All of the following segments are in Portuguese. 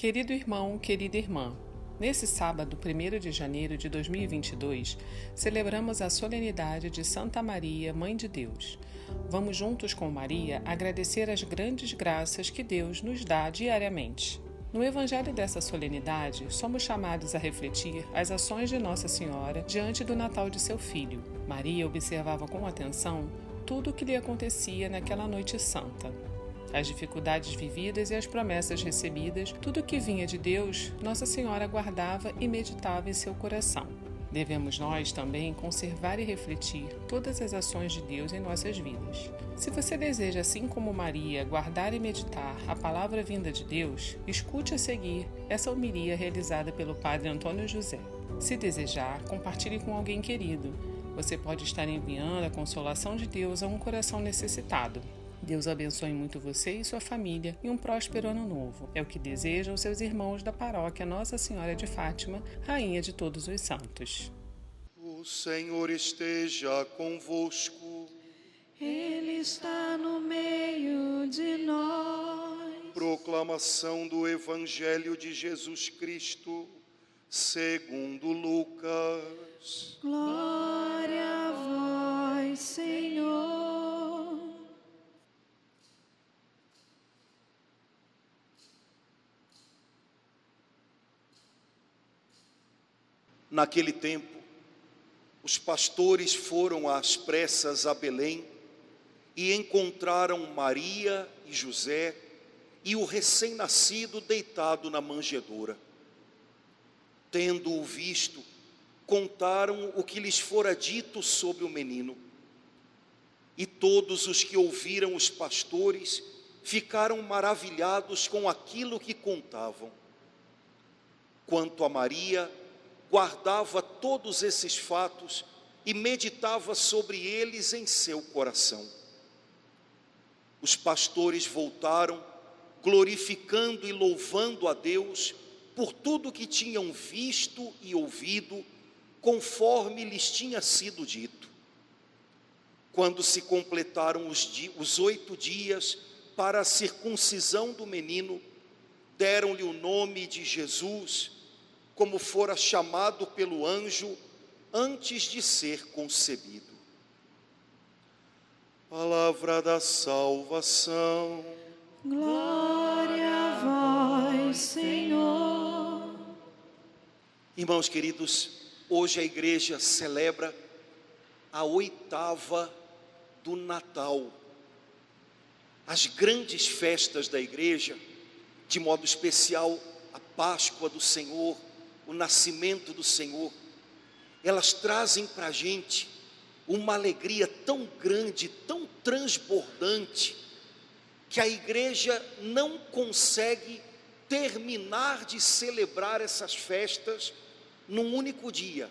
Querido irmão, querida irmã, nesse sábado, 1º de janeiro de 2022, celebramos a solenidade de Santa Maria, Mãe de Deus. Vamos juntos com Maria agradecer as grandes graças que Deus nos dá diariamente. No Evangelho dessa solenidade, somos chamados a refletir as ações de Nossa Senhora diante do Natal de seu filho. Maria observava com atenção tudo o que lhe acontecia naquela noite santa. As dificuldades vividas e as promessas recebidas, tudo o que vinha de Deus, Nossa Senhora guardava e meditava em seu coração. Devemos nós também conservar e refletir todas as ações de Deus em nossas vidas. Se você deseja, assim como Maria, guardar e meditar a palavra vinda de Deus, escute a seguir essa homilia realizada pelo Padre Antônio José. Se desejar, compartilhe com alguém querido. Você pode estar enviando a consolação de Deus a um coração necessitado. Deus abençoe muito você e sua família e um próspero ano novo. É o que desejam seus irmãos da paróquia Nossa Senhora de Fátima, Rainha de todos os santos. O Senhor esteja convosco. Ele está no meio de nós. Proclamação do Evangelho de Jesus Cristo, segundo Lucas. Glória a vós, Senhor. Naquele tempo, os pastores foram às pressas a Belém e encontraram Maria e José e o recém-nascido deitado na manjedoura. Tendo-o visto, contaram o que lhes fora dito sobre o menino. E todos os que ouviram os pastores ficaram maravilhados com aquilo que contavam. Quanto a Maria, guardava todos esses fatos e meditava sobre eles em seu coração. Os pastores voltaram, glorificando e louvando a Deus por tudo que tinham visto e ouvido, conforme lhes tinha sido dito. Quando se completaram os 8 dias para a circuncisão do menino, deram-lhe o nome de Jesus, como fora chamado pelo anjo antes de ser concebido. Palavra da salvação. Glória a vós, Senhor. Irmãos queridos, hoje a igreja celebra a 8ª do Natal. As grandes festas da igreja, de modo especial a Páscoa do Senhor, o nascimento do Senhor, elas trazem para a gente uma alegria tão grande, tão transbordante, que a igreja não consegue terminar de celebrar essas festas num único dia.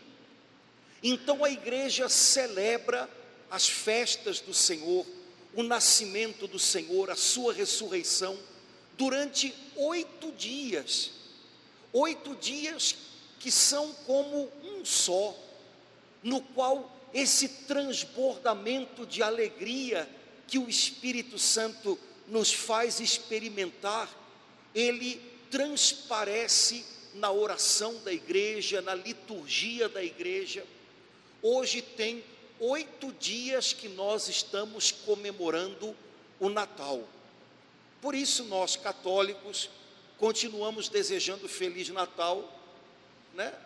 Então a igreja celebra as festas do Senhor, o nascimento do Senhor, a sua ressurreição, durante 8 dias. 8 dias que são como um só, no qual esse transbordamento de alegria que o Espírito Santo nos faz experimentar, ele transparece na oração da igreja, na liturgia da igreja. Hoje tem 8 dias que nós estamos comemorando o Natal. Por isso nós católicos continuamos desejando Feliz Natal,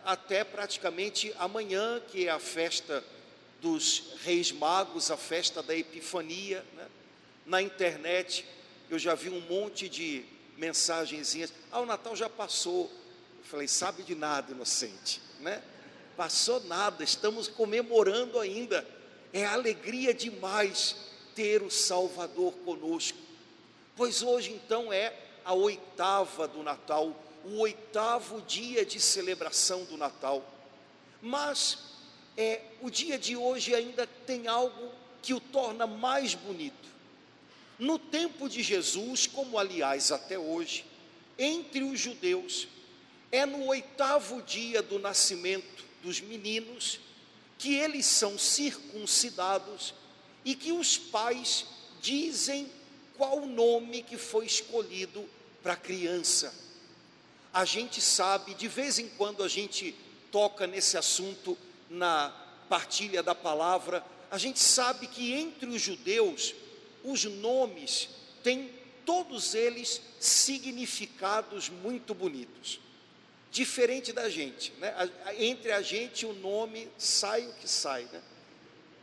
até praticamente amanhã, que é a festa dos Reis Magos, a festa da Epifania. Na internet eu já vi um monte de mensagenzinhas: o Natal já passou. Eu falei: sabe de nada, inocente, Passou nada, estamos comemorando ainda. É alegria demais ter o Salvador conosco. Pois hoje então é a 8ª do Natal, o 8º dia de celebração do Natal. Mas o dia de hoje ainda tem algo que o torna mais bonito. No tempo de Jesus, como aliás até hoje, entre os judeus, é no 8º dia do nascimento dos meninos que eles são circuncidados e que os pais dizem qual o nome que foi escolhido para a criança. a gente sabe, de vez em quando a gente toca nesse assunto na partilha da palavra, a gente sabe que entre os judeus, os nomes têm todos eles significados muito bonitos, diferente da gente, né? Entre a gente o nome sai o que sai, né?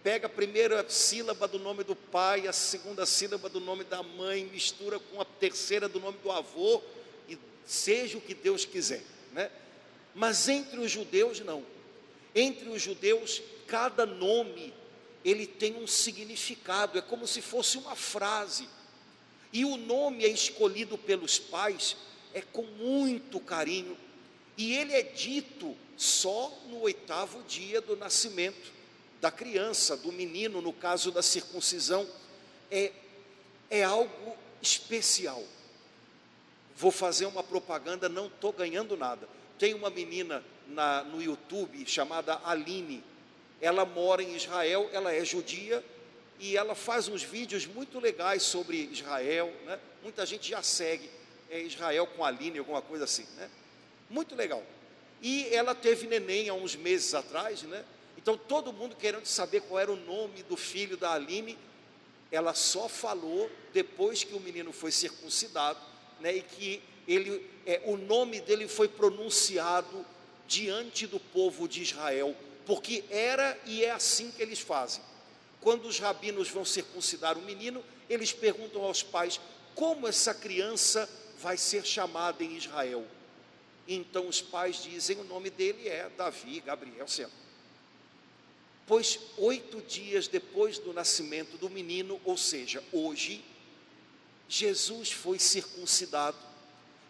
Pega a primeira sílaba do nome do pai, a segunda sílaba do nome da mãe, mistura com a terceira do nome do avô, e seja o que Deus quiser, né? Mas entre os judeus não. Entre os judeus, cada nome, ele tem um significado, é como se fosse uma frase. E o nome é escolhido pelos pais, é com muito carinho, e ele é dito só no 8º dia do nascimento da criança, do menino, no caso da circuncisão. É algo especial. Vou fazer uma propaganda, não estou ganhando nada. Tem uma menina no YouTube chamada Aline, ela mora em Israel, ela é judia, e ela faz uns vídeos muito legais sobre Israel, né? Muita gente já segue Israel com Aline, alguma coisa assim, né? Muito legal. E ela teve neném há uns meses atrás, né? Então todo mundo querendo saber qual era o nome do filho da Aline. Ela só falou depois que o menino foi circuncidado, né? E que o nome dele foi pronunciado diante do povo de Israel, porque era e é assim que eles fazem. Quando os rabinos vão circuncidar o menino, eles perguntam aos pais como essa criança vai ser chamada em Israel. Então os pais dizem: o nome dele é Davi, Gabriel, sei lá. Pois 8 dias depois do nascimento do menino, ou seja, hoje, Jesus foi circuncidado,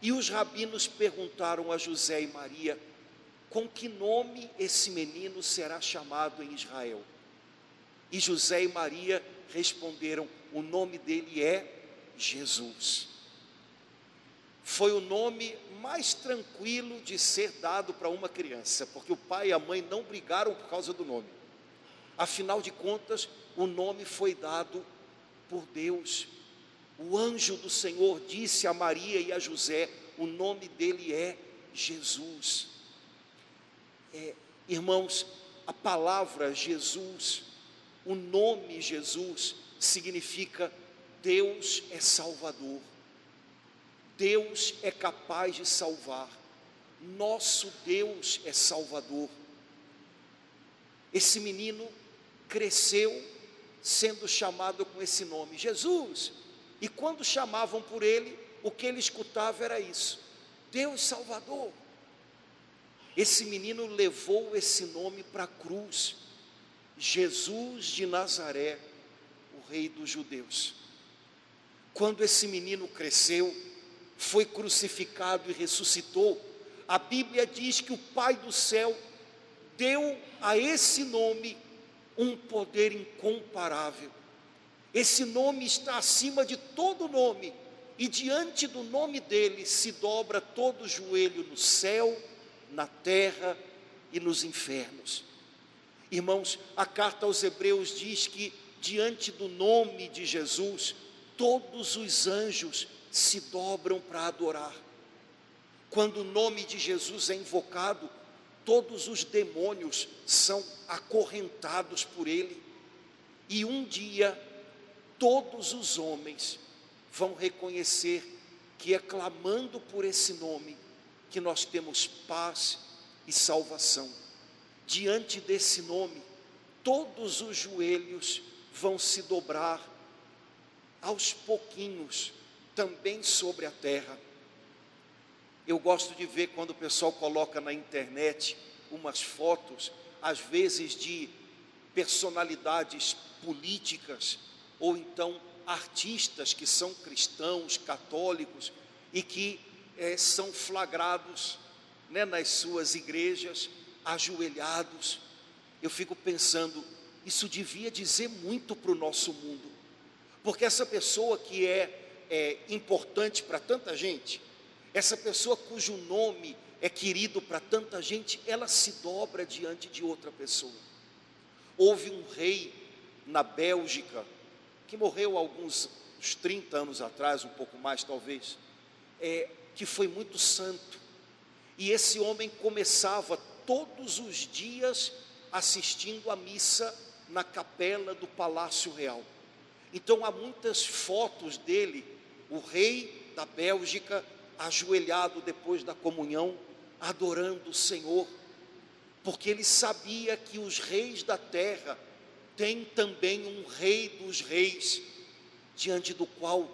e os rabinos perguntaram a José e Maria: com que nome esse menino será chamado em Israel? E José e Maria responderam: o nome dele é Jesus. Foi o nome mais tranquilo de ser dado para uma criança, porque o pai e a mãe não brigaram por causa do nome. Afinal de contas, o nome foi dado por Deus. O anjo do Senhor disse a Maria e a José: o nome dele é Jesus. Irmãos, a palavra Jesus, o nome Jesus, significa Deus é Salvador. Deus é capaz de salvar. Nosso Deus é Salvador. Esse menino cresceu sendo chamado com esse nome, Jesus. E quando chamavam por ele, o que ele escutava era isso: Deus Salvador. Esse menino levou esse nome para a cruz. Jesus de Nazaré, o rei dos judeus. Quando esse menino cresceu, foi crucificado e ressuscitou, a Bíblia diz que o Pai do céu deu a esse nome um poder incomparável. Esse nome está acima de todo nome, e diante do nome dele se dobra todo joelho no céu, na terra e nos infernos. Irmãos, a carta aos Hebreus diz que diante do nome de Jesus, todos os anjos se dobram para adorar. Quando o nome de Jesus é invocado, todos os demônios são acorrentados por ele, e um dia todos os homens vão reconhecer que é clamando por esse nome que nós temos paz e salvação. Diante desse nome, todos os joelhos vão se dobrar aos pouquinhos, também sobre a terra. Eu gosto de ver quando o pessoal coloca na internet umas fotos, às vezes de personalidades políticas, ou então artistas que são cristãos, católicos, e que são flagrados, né, nas suas igrejas, ajoelhados. Eu fico pensando, isso devia dizer muito para o nosso mundo, porque essa pessoa que é importante para tanta gente, essa pessoa cujo nome é querido para tanta gente, ela se dobra diante de outra pessoa. Houve um rei na Bélgica, que morreu há uns 30 anos atrás, um pouco mais talvez, que foi muito santo, E esse homem começava todos os dias assistindo à missa na capela do Palácio Real. Então há muitas fotos dele, o rei da Bélgica, ajoelhado depois da comunhão, adorando o Senhor, porque ele sabia que os reis da terra têm também um rei dos reis, diante do qual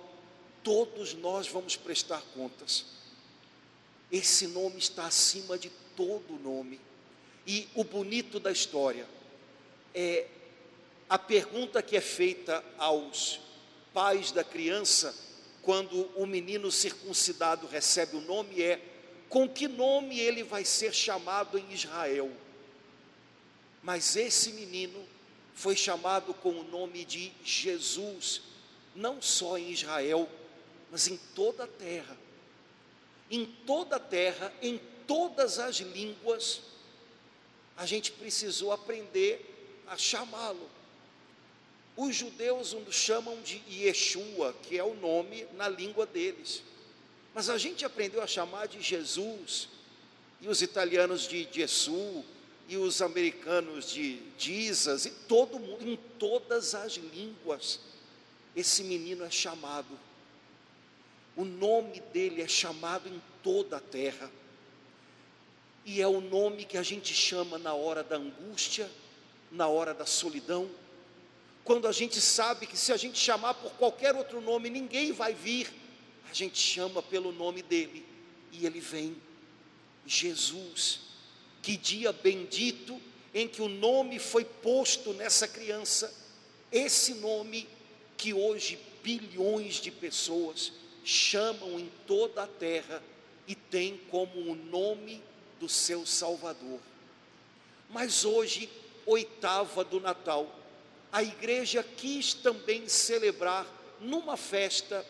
todos nós vamos prestar contas. Esse nome está acima de todo nome. E o bonito da história é a pergunta que é feita aos pais da criança, quando o menino circuncidado recebe o nome, é: com que nome ele vai ser chamado em Israel? Mas esse menino foi chamado com o nome de Jesus, não só em Israel, mas em toda a terra. Em toda a terra, em todas as línguas, a gente precisou aprender a chamá-lo. Os judeus o chamam de Yeshua, que é o nome na língua deles. Mas a gente aprendeu a chamar de Jesus, e os italianos de Gesù, e os americanos de Jesus, e todo mundo, em todas as línguas, esse menino é chamado. O nome dele é chamado em toda a terra. E é o nome que a gente chama na hora da angústia, na hora da solidão, quando a gente sabe que se a gente chamar por qualquer outro nome, ninguém vai vir, a gente chama pelo nome dele, e ele vem. Jesus. Que dia bendito em que o nome foi posto nessa criança, esse nome que hoje bilhões de pessoas chamam em toda a terra e tem como o nome do seu Salvador. Mas hoje, oitava do Natal, a igreja quis também celebrar numa festa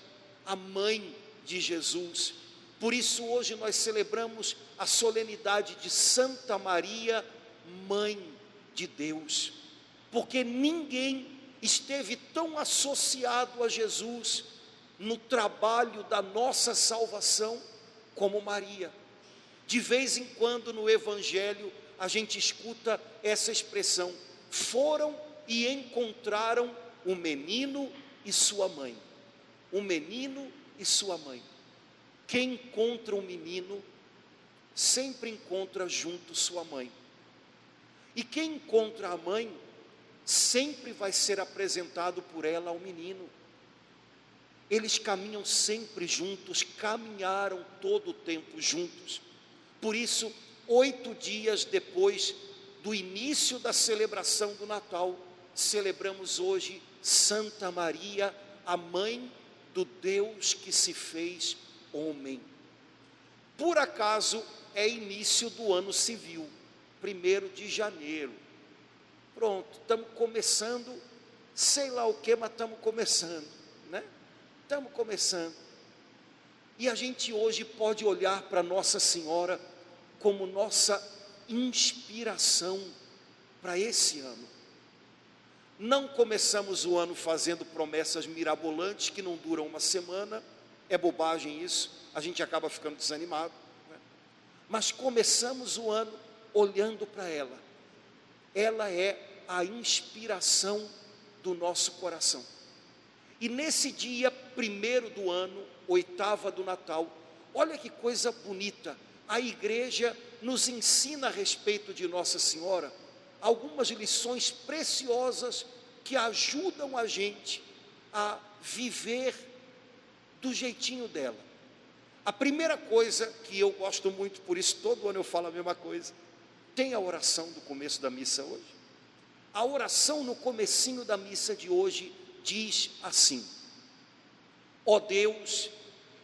a mãe de Jesus. Por isso hoje nós celebramos a solenidade de Santa Maria, Mãe de Deus, porque ninguém esteve tão associado a Jesus no trabalho da nossa salvação como Maria. De vez em quando no Evangelho a gente escuta essa expressão: foram e encontraram o menino e sua mãe. O menino e sua mãe. Quem encontra um menino sempre encontra junto sua mãe. E quem encontra a mãe sempre vai ser apresentado por ela ao menino. Eles caminham sempre juntos, caminharam todo o tempo juntos. Por isso, 8 dias depois do início da celebração do Natal, celebramos hoje Santa Maria, a mãe do Deus que se fez homem. Por acaso é início do ano civil, 1º de janeiro. Pronto, estamos começando, sei lá o que, mas estamos começando, né? Estamos começando. E a gente hoje pode olhar para Nossa Senhora como nossa inspiração para esse ano. Não começamos o ano fazendo promessas mirabolantes que não duram uma semana, é bobagem isso, a gente acaba ficando desanimado, né? Mas começamos o ano olhando para ela. Ela é a inspiração do nosso coração. E nesse dia 1º do ano, oitava do Natal, olha que coisa bonita, a igreja nos ensina a respeito de Nossa Senhora algumas lições preciosas que ajudam a gente a viver do jeitinho dela. A primeira coisa que eu gosto muito, por isso todo ano eu falo a mesma coisa, tem a oração do começo da missa hoje. A oração no comecinho da missa de hoje diz assim: ó Deus,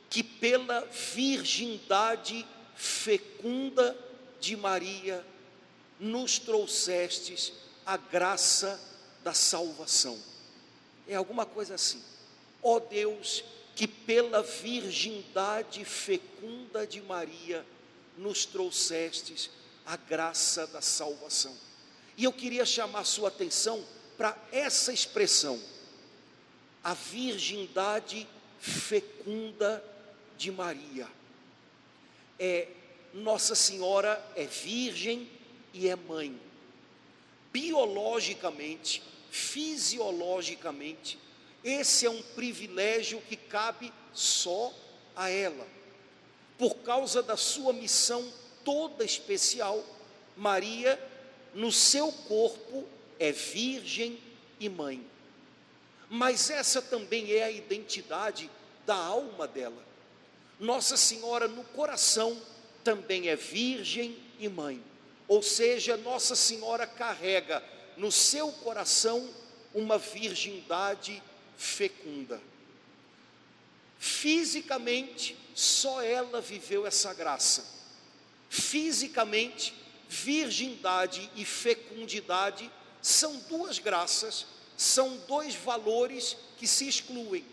que pela virgindade fecunda de Maria nos trouxestes a graça da salvação. É alguma coisa assim. Ó Deus, que pela virgindade fecunda de Maria nos trouxestes a graça da salvação. E eu queria chamar a sua atenção para essa expressão, a virgindade fecunda de Maria. Nossa Senhora é virgem e é mãe. Biologicamente, fisiologicamente, esse é um privilégio que cabe só a ela. Por causa da sua missão toda especial, Maria, no seu corpo, é virgem e mãe. Mas essa também é a identidade da alma dela. Nossa Senhora no coração também é virgem e mãe. Ou seja, Nossa Senhora carrega no seu coração uma virgindade fecunda. Fisicamente, só ela viveu essa graça. Fisicamente, virgindade e fecundidade são duas graças, são dois valores que se excluem.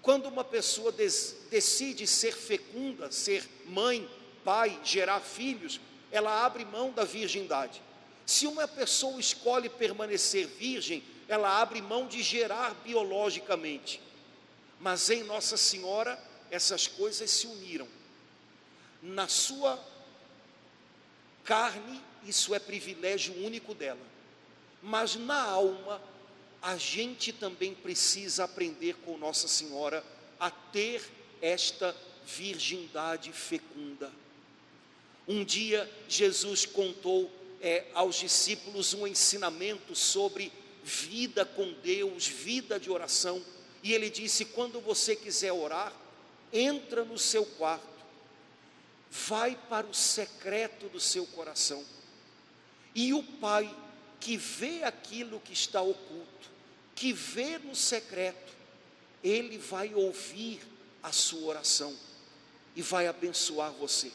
Quando uma pessoa decide ser fecunda, ser mãe, pai, gerar filhos, ela abre mão da virgindade. Se uma pessoa escolhe permanecer virgem, ela abre mão de gerar biologicamente. Mas em Nossa Senhora, essas coisas se uniram. Na sua carne, isso é privilégio único dela. Mas na alma, a gente também precisa aprender com Nossa Senhora a ter esta virgindade fecunda. Um dia Jesus contou aos discípulos um ensinamento sobre vida com Deus, vida de oração, e ele disse: quando você quiser orar, entra no seu quarto, vai para o secreto do seu coração, e o Pai que vê aquilo que está oculto, que vê no secreto, Ele vai ouvir a sua oração e vai abençoar você.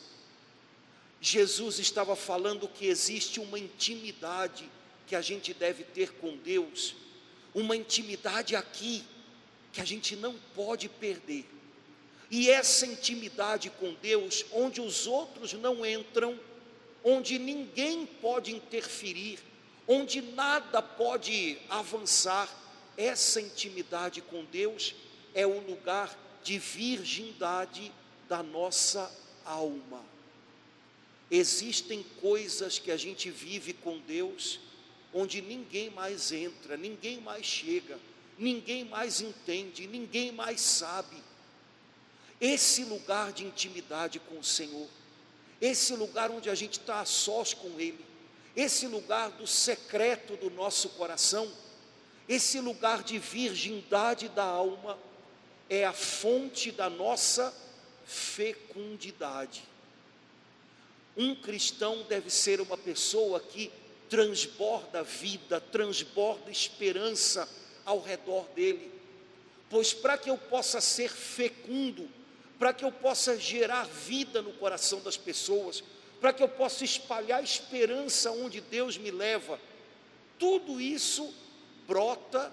Jesus estava falando que existe uma intimidade que a gente deve ter com Deus, uma intimidade aqui, que a gente não pode perder. E essa intimidade com Deus, onde os outros não entram, onde ninguém pode interferir, onde nada pode avançar, essa intimidade com Deus é o lugar de virgindade da nossa alma. Existem coisas que a gente vive com Deus, onde ninguém mais entra, ninguém mais chega, ninguém mais entende, ninguém mais sabe. Esse lugar de intimidade com o Senhor, esse lugar onde a gente está a sós com Ele, esse lugar do secreto do nosso coração, esse lugar de virgindade da alma, é a fonte da nossa fecundidade. Um cristão deve ser uma pessoa que transborda vida, transborda esperança ao redor dele, pois para que eu possa ser fecundo, para que eu possa gerar vida no coração das pessoas, para que eu possa espalhar esperança onde Deus me leva, tudo isso brota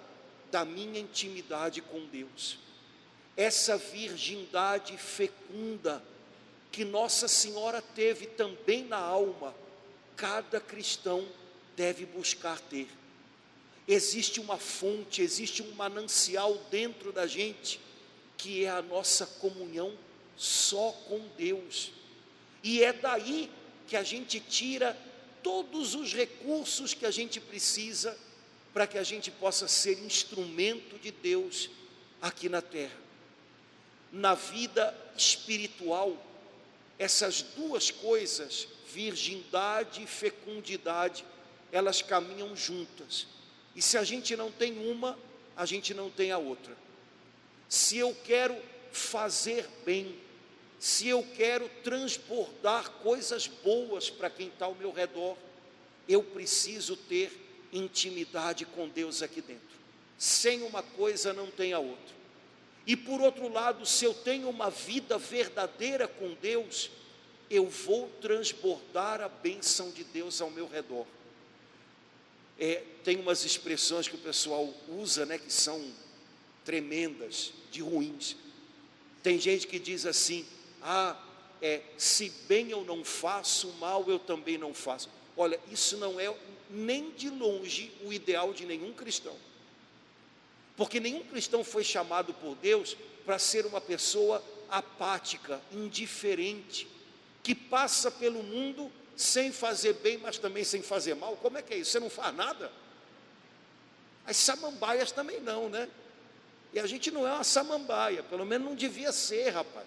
da minha intimidade com Deus. Essa virgindade fecunda que Nossa Senhora teve também na alma, cada cristão deve buscar ter. Existe uma fonte, existe um manancial dentro da gente, que é a nossa comunhão só com Deus, e é daí que a gente tira todos os recursos que a gente precisa, para que a gente possa ser instrumento de Deus aqui na terra. Na vida espiritual, essas duas coisas, virgindade e fecundidade, elas caminham juntas, e se a gente não tem uma, a gente não tem a outra. Se eu quero fazer bem, se eu quero transbordar coisas boas para quem está ao meu redor, eu preciso ter intimidade com Deus aqui dentro. Sem uma coisa não tem a outra. E por outro lado, se eu tenho uma vida verdadeira com Deus, eu vou transbordar a bênção de Deus ao meu redor. Tem umas expressões que o pessoal usa, que são tremendas, de ruins. Tem gente que diz assim: se bem eu não faço, mal eu também não faço. Olha, isso não é nem de longe o ideal de nenhum cristão, porque nenhum cristão foi chamado por Deus para ser uma pessoa apática, indiferente. que passa pelo mundo sem fazer bem, mas também sem fazer mal. Como é que é isso? Você não faz nada? As samambaias também não, né? E a gente não é uma samambaia, pelo menos não devia ser, rapaz.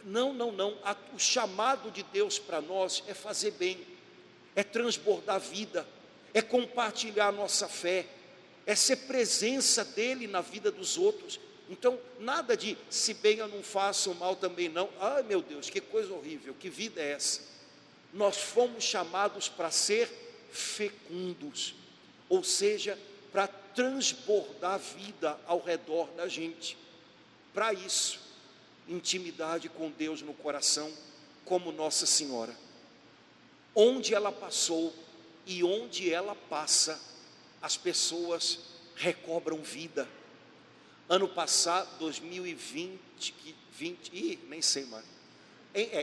Não. O chamado de Deus para nós é fazer bem, é transbordar vida, é compartilhar a nossa fé, é ser presença dele na vida dos outros. Então, nada de se bem eu não faço, o mal também não. Ai meu Deus, que coisa horrível, que vida é essa? Nós fomos chamados para ser fecundos, ou seja, para transbordar vida ao redor da gente. Para isso, intimidade com Deus no coração, como Nossa Senhora. Onde ela passou e onde ela passa, as pessoas recobram vida. Ano passado, 2020, nem sei mais.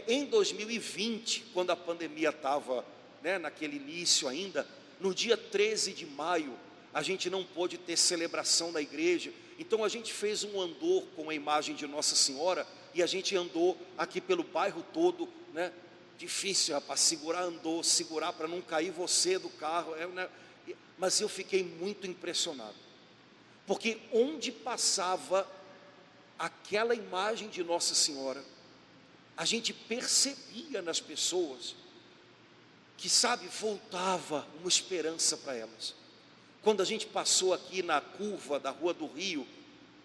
Em 2020, quando a pandemia estava, né, naquele início ainda, no dia 13 de maio, a gente não pôde ter celebração na igreja, então a gente fez um andor com a imagem de Nossa Senhora, e a gente andou aqui pelo bairro todo, né? Difícil, rapaz, segurar para não cair você do carro, né? Mas eu fiquei muito impressionado, porque onde passava aquela imagem de Nossa Senhora, a gente percebia nas pessoas que, sabe, voltava uma esperança para elas. Quando a gente passou aqui na curva da Rua do Rio,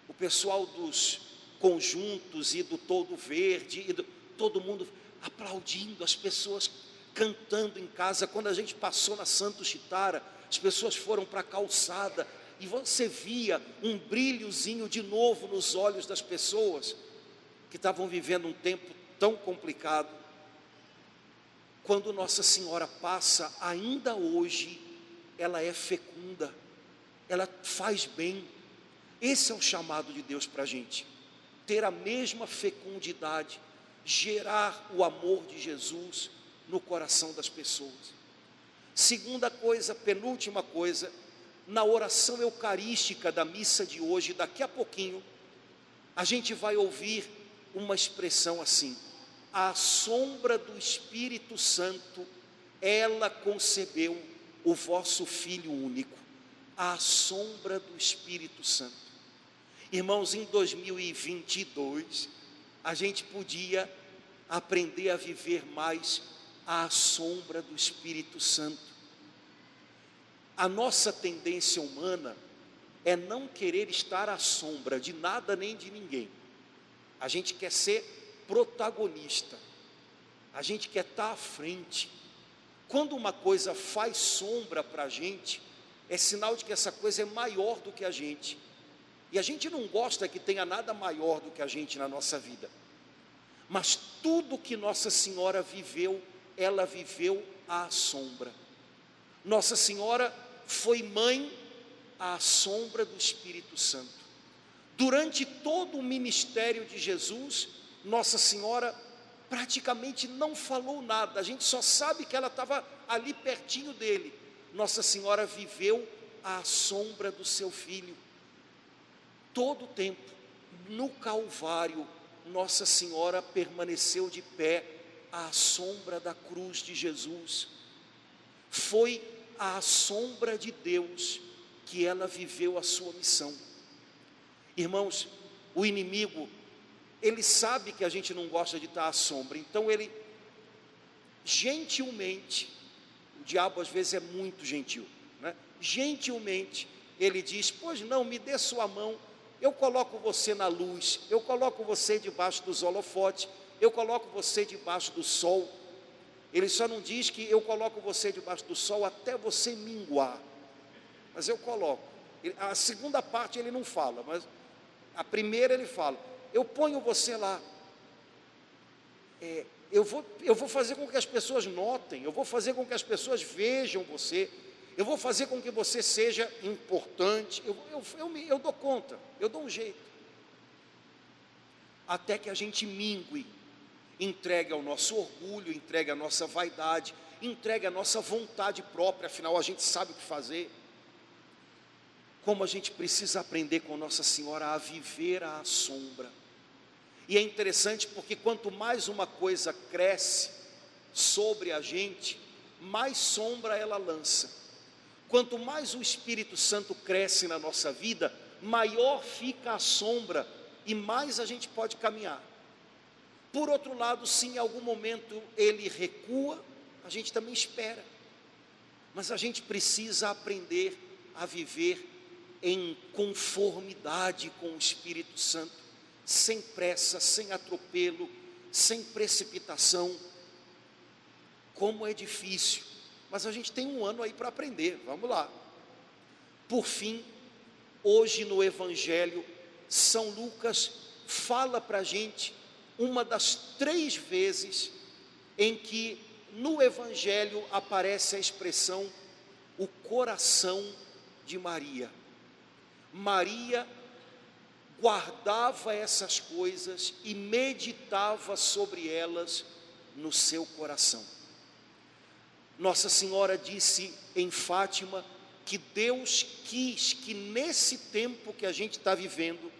o pessoal dos conjuntos e do Todo Verde, todo mundo aplaudindo, as pessoas cantando em casa. Quando a gente passou na Santo Chitara, as pessoas foram para a calçada, e você via um brilhozinho de novo nos olhos das pessoas, que estavam vivendo um tempo tão complicado. Quando Nossa Senhora passa, ainda hoje, ela é fecunda, ela faz bem. Esse é o chamado de Deus para a gente, ter a mesma fecundidade, gerar o amor de Jesus no coração das pessoas. Segunda coisa, penúltima coisa, na oração eucarística da missa de hoje, daqui a pouquinho, a gente vai ouvir uma expressão assim: à sombra do Espírito Santo, ela concebeu o vosso Filho único. À sombra do Espírito Santo. Irmãos, em 2022, a gente podia aprender a viver mais à sombra do Espírito Santo. A nossa tendência humana é não querer estar à sombra de nada nem de ninguém. A gente quer ser protagonista, a gente quer estar à frente. Quando uma coisa faz sombra para a gente, é sinal de que essa coisa é maior do que a gente, e a gente não gosta que tenha nada maior do que a gente na nossa vida. Mas tudo que Nossa Senhora viveu, ela viveu à sombra. Nossa Senhora foi mãe à sombra do Espírito Santo. Durante todo o ministério de Jesus, Nossa Senhora praticamente não falou nada, a gente só sabe que ela estava ali pertinho dele. Nossa Senhora viveu à sombra do seu Filho, todo o tempo. No Calvário, Nossa Senhora permaneceu de pé à sombra da cruz de Jesus. Foi à sombra de Deus que ela viveu a sua missão. Irmãos, o inimigo, ele sabe que a gente não gosta de estar à sombra, então ele gentilmente, o diabo às vezes é muito gentil, né? Gentilmente ele diz: pois não, me dê sua mão, eu coloco você na luz, eu coloco você debaixo dos holofotes, eu coloco você debaixo do sol. Ele só não diz que eu coloco você debaixo do sol até você minguar, mas eu coloco. A segunda parte ele não fala, mas a primeira ele fala: eu ponho você lá, eu vou fazer com que as pessoas notem, eu vou fazer com que as pessoas vejam você, eu vou fazer com que você seja importante, eu dou conta, eu dou um jeito, até que a gente mingue, entregue ao nosso orgulho, entregue à nossa vaidade, entregue à nossa vontade própria, afinal a gente sabe o que fazer. Como a gente precisa aprender com Nossa Senhora a viver à sombra. E é interessante porque quanto mais uma coisa cresce sobre a gente, mais sombra ela lança. Quanto mais o Espírito Santo cresce na nossa vida, maior fica a sombra e mais a gente pode caminhar. Por outro lado, se em algum momento ele recua, a gente também espera. Mas a gente precisa aprender a viver em conformidade com o Espírito Santo, sem pressa, sem atropelo, sem precipitação. Como é difícil, mas a gente tem um ano aí para aprender, vamos lá. Por fim, hoje no Evangelho, São Lucas fala para a gente uma das 3 vezes em que no Evangelho aparece a expressão o coração de Maria. Maria guardava essas coisas e meditava sobre elas no seu coração. Nossa Senhora disse em Fátima que Deus quis que nesse tempo que a gente está vivendo,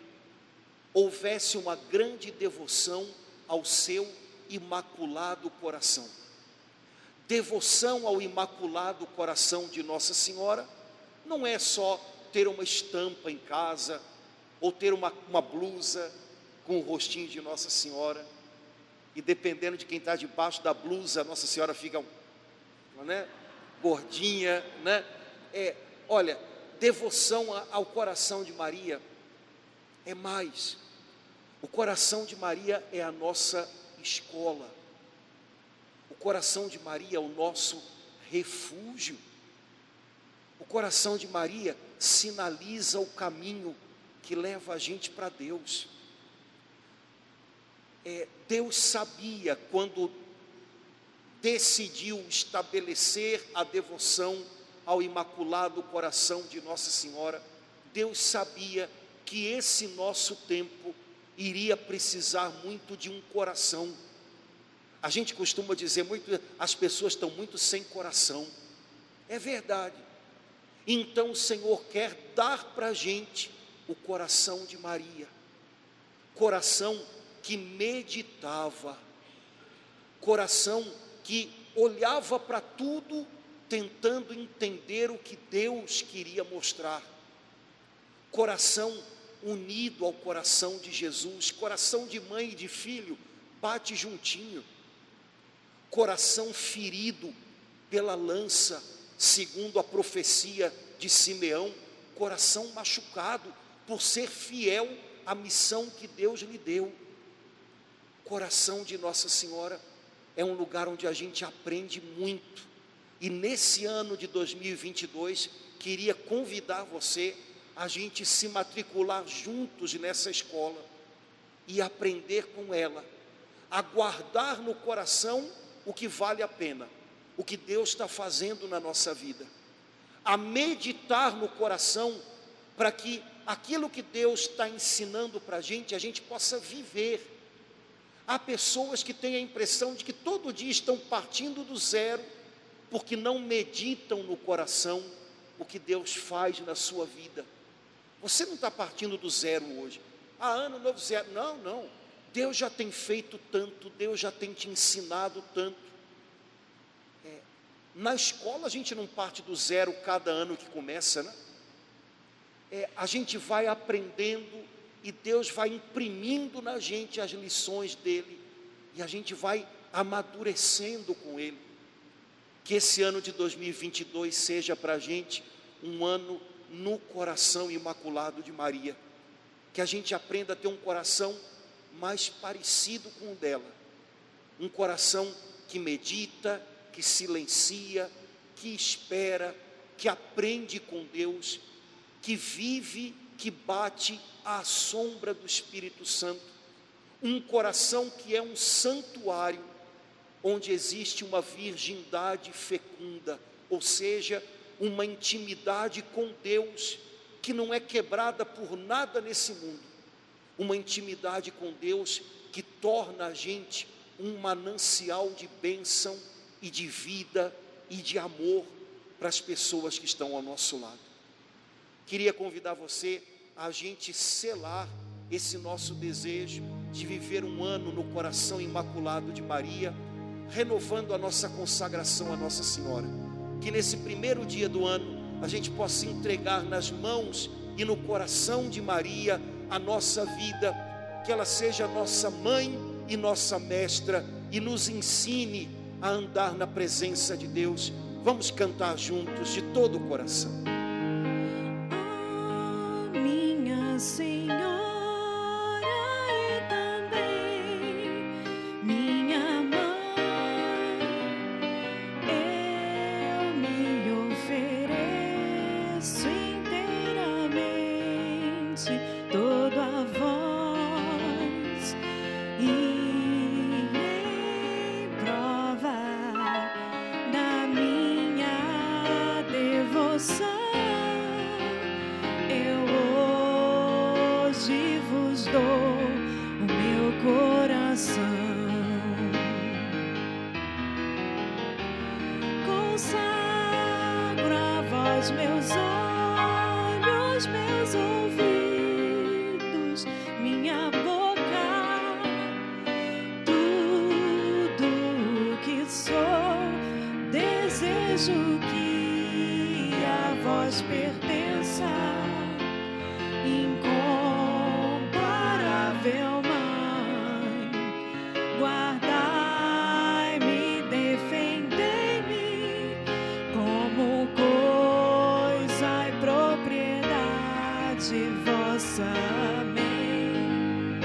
houvesse uma grande devoção ao seu imaculado coração. Devoção ao imaculado coração de Nossa Senhora não é só ter uma estampa em casa, ou ter uma blusa com o rostinho de Nossa Senhora, e dependendo de quem está debaixo da blusa, Nossa Senhora fica gordinha, né? Olha, devoção ao coração de Maria é mais. O coração de Maria é a nossa escola. O coração de Maria é o nosso refúgio. O coração de Maria sinaliza o caminho que leva a gente para Deus. Deus sabia, quando decidiu estabelecer a devoção ao Imaculado Coração de Nossa Senhora, Deus sabia que esse nosso tempo iria precisar muito de um coração. A gente costuma dizer muito, as pessoas estão muito sem coração. É verdade. Então o Senhor quer dar para a gente o coração de Maria, coração que meditava, coração que olhava para tudo, tentando entender o que Deus queria mostrar, coração unido ao coração de Jesus, coração de mãe e de filho, bate juntinho, coração ferido pela lança, segundo a profecia de Simeão, coração machucado por ser fiel à missão que Deus lhe deu. Coração de Nossa Senhora é um lugar onde a gente aprende muito, e nesse ano de 2022, queria convidar você a gente se matricular juntos nessa escola, e aprender com ela, a guardar no coração o que vale a pena, o que Deus está fazendo na nossa vida, a meditar no coração, para que aquilo que Deus está ensinando para a gente possa viver. Há pessoas que têm a impressão de que todo dia estão partindo do zero, porque não meditam no coração o que Deus faz na sua vida. Você não está partindo do zero hoje. Ano novo zero. Não. Deus já tem feito tanto, Deus já tem te ensinado tanto. Na escola a gente não parte do zero cada ano que começa, né? A gente vai aprendendo e Deus vai imprimindo na gente as lições dele, e a gente vai amadurecendo com ele. Que esse ano de 2022 seja para a gente um ano no coração imaculado de Maria, que a gente aprenda a ter um coração mais parecido com o dela, um coração que medita, que silencia, que espera, que aprende com Deus, que vive, que bate à sombra do Espírito Santo, um coração que é um santuário, onde existe uma virgindade fecunda, ou seja, uma intimidade com Deus, que não é quebrada por nada nesse mundo, uma intimidade com Deus que torna a gente um manancial de bênção e de vida e de amor para as pessoas que estão ao nosso lado. Queria convidar você a gente selar esse nosso desejo de viver um ano no coração imaculado de Maria, renovando a nossa consagração a Nossa Senhora. Que nesse primeiro dia do ano a gente possa entregar nas mãos e no coração de Maria a nossa vida, que ela seja nossa mãe e nossa mestra e nos ensine a andar na presença de Deus. Vamos cantar juntos de todo o coração. Oh, minha Senhora e também minha mãe, eu me ofereço inteiramente, todo a vós, e em prova da minha devoção, eu hoje vos dou o meu coração. Consagro a vós meus olhos, meus ouvidos, minha boca, tudo o que sou. Desejo que a vós pertença, incomparável Mãe. Guardai-me, defendei-me como coisa e propriedade vossa. Amém.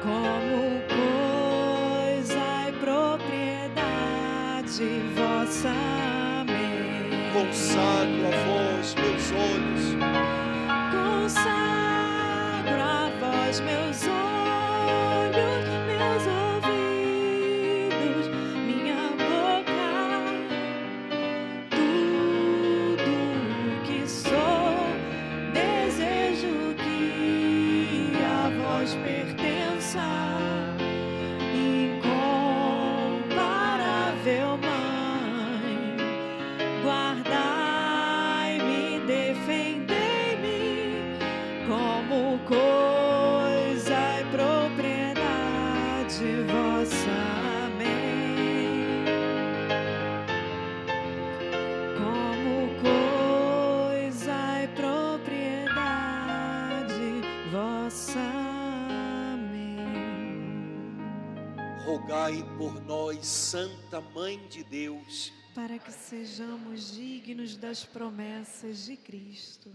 Como coisa e propriedade vossa. Amém. Consagro a vós meus olhos, Consagro a vós meus olhos, meus ouvidos, minha boca, tudo o que sou. Desejo que a vós pertença, incomparável Mãe. Guardai-me, defendei-me como coisa e propriedade vossa. Amém. Como coisa e propriedade vossa. Amém. rogai por nós, Santa Mãe de Deus, Para que sejamos dignos das promessas de Cristo.